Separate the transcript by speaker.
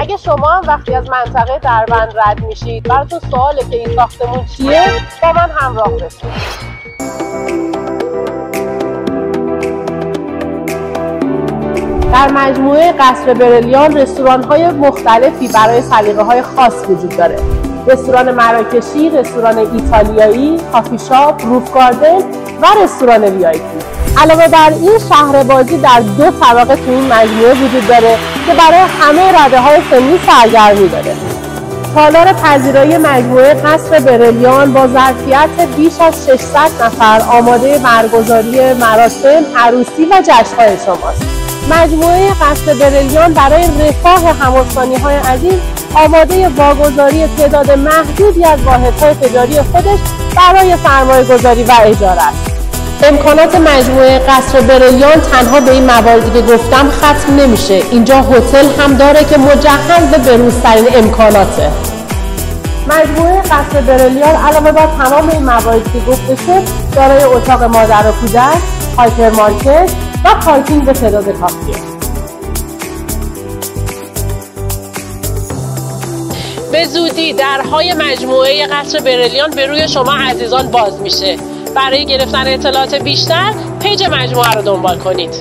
Speaker 1: اگه شما هم وقتی از منطقه دربند رد میشید براتون سواله که این ساختمون چیه، با من همراه بشید. در مجموعه قصر برلیان رستوران‌های مختلفی برای سلیقه‌های خاص وجود داره. رستوران مراکشی، رستوران ایتالیایی، کافی شاپ، روف گاردن و رستوران وی آی پی. علاوه بر این شهربازی در 2 طبقه تو این مجموعه وجود داره که برای همه رده‌های سنی سرگرمی داره. تالار پذیرایی مجموعه قصر برلیان با ظرفیت بیش از 600 نفر آماده برگزاری مراسم، عروسی و جشن‌های شماست. مجموعه قصر برلیان برای رفاه هم‌استانی‌های عزیز آماده واگذاری تعداد محدودی از واحدهای تجاری خودش برای سرمایه‌گذاری و اجاره است. امکانات مجموعه قصر برلیان تنها به این مواردی که گفتم ختم نمیشه. اینجا هتل هم داره که مجهز به بروزترین امکاناته. مجموعه قصر برلیان علاوه بر تمام این مواردی که گفته شد دارای اتاق مادر و کودک، هایپرمارکت و پارکینگ به تعداد کافیه. به زودی درهای مجموعه قصر برلیان به روی شما عزیزان باز میشه. برای گرفتن اطلاعات بیشتر پیج مجموعه رو دنبال کنید.